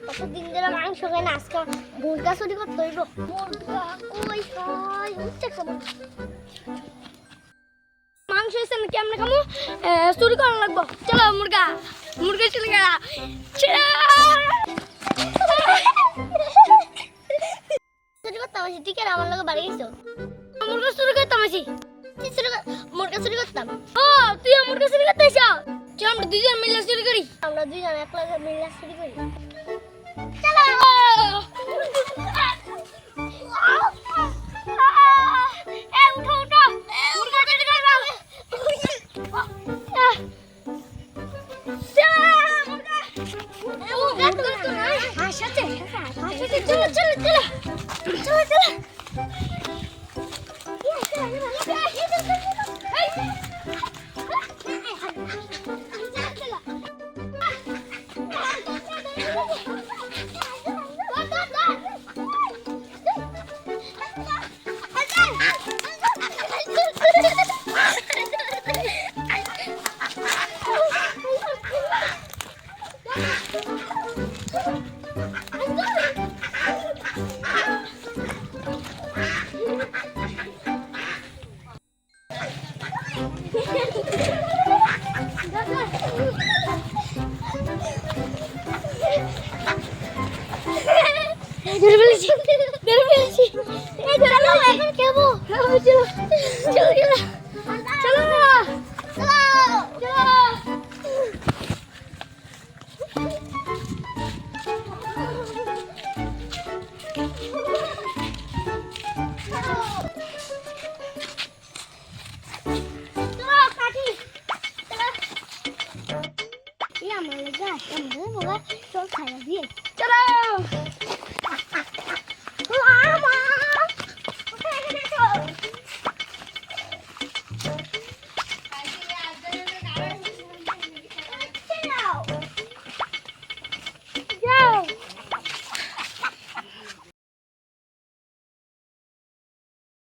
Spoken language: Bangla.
কতদিন ধরে মাংস খাই না, আজকে মুরগা চুরি করতে হইব। মুরগা কই খাই উঠছে খাবো। মাংস এসে না কেমনে খামো, চুরি করা লাগবো। চলো মুরগা মুরগা চলে গেলা। চুরি করতাম আসি, ঠিক আছে আমার লোক বাড়ি গেছো। মুরগা চুরি করতাম আসি, মুরগা চুরি করতাম। ও তুই মুরগা চুরি করতে এসো, চল আমরা দুইজন মিলে চুরি করি। আমরা দুইজন একলা মিলে চুরি করি। চলো উঠো উঠো, মুরগা চুরি করবো। চলো চলো চলো চলো চলো। ধরে ফেলেছি, ধরে ফেলেছি। চলো এখন খেবো। চলো চলো চলো চলো চলো। আমার লাগে আসতে চল খাইয়া দিয়ে চলো।